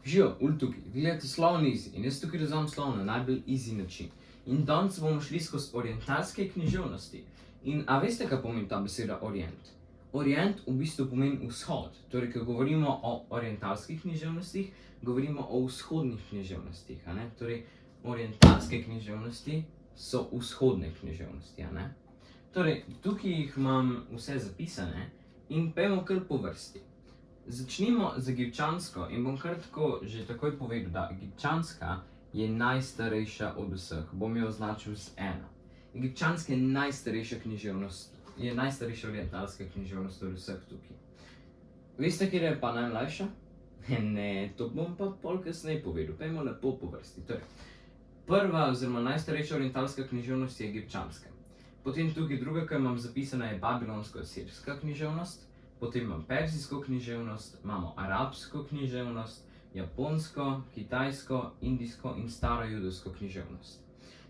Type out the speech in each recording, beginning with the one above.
Živijo, tukaj, vi gledate Sloven Easy in jaz tukaj razumem slovo na najbolj easy način. In danes bomo šli skozi orientalske književnosti. In a veste, kaj pomeni ta beseda orient? Orient v bistvu pomeni vzhod. Torej, ko govorimo o orientalskih književnostih, govorimo o vzhodnih književnostih, a ne? Torej, orientalske književnosti so vzhodne književnosti, a ne? Torej, tukaj jih imam vse zapisane in pojdimo kar po vrsti. Začnimo z egipčansko in bom kar tako že takoj povedal, da egipčanska je najstarejša od vseh. Bom jo označil z 1. Egipčanska je najstarejša književnost, je najstarejša orientalska književnost od vseh tukaj. Veste, kjer je pa najmlajša? Ne, to bom pa pol kasneje povedal. Pojdimo lepo po vrsti. Torej, prva oziroma najstarejša orientalska književnost je egipčanska. Potem tukaj druga, ki imam zapisana, je babilonsko-asirska književnost. Potem imam perzijsko književnost, imamo arabsko književnost, japonsko, kitajsko, indijsko in staro judovsko književnost.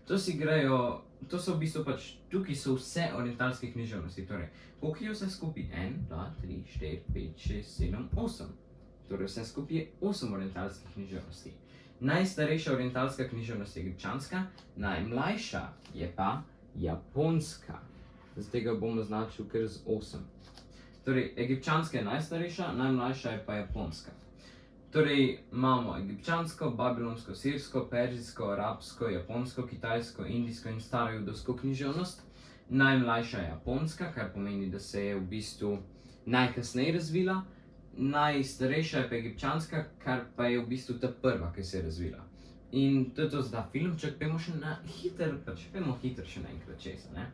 To so v bistvu pač, tukaj so vse orientalske književnosti. Torej, koliko je vse skupaj? 1, 2, 3, 4, 5, 6, 7, 8. Torej, vse skupaj je 8 orientalskih književnosti. Najstarejša orientalska književnost je egipčanska, najmlajša je pa japonska. Zdaj ga bom označil kar z 8. Torej, egipčanska je najstarejša, najmlajša je pa japonska. Torej, imamo egipčansko, babilonsko, sirsko, perzijsko, arabsko, japonsko, kitajsko, indijsko in staro judovsko književnost. Najmlajša je japonska, kar pomeni, da se je v bistvu najkasneje razvila. Najstarejša je pa egipčanska, kar pa je v bistvu ta prva, ki se je razvila. In to je to za filmček, pojdimo še na hiter še na enkrat čez, ne?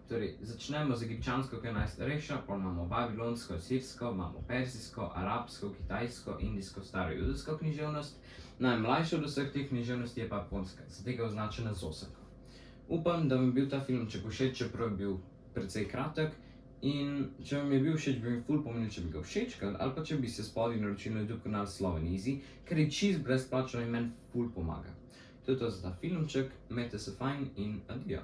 Torej, začnemo z egipčansko, ki je najstarejša, potem imamo babilonsko, sirsko, imamo perzijsko, arabsko, kitajsko, indijsko, staro judovsko književnost. Najmlajša od vseh teh književnosti je pa japonska, zato je označena z 8. Upam, da vam je bil ta filmček všeč, čeprav je bil precej kratek. In če vam je bil všeč, bi mi ful pomenil, če bi ga všečkali, ali pa če bi se spodaj naročili na YouTube kanal Sloven Easy, ker je čist brezplačno in meni ful pomaga. To je to za ta filmček, imejte se fajn in adijo.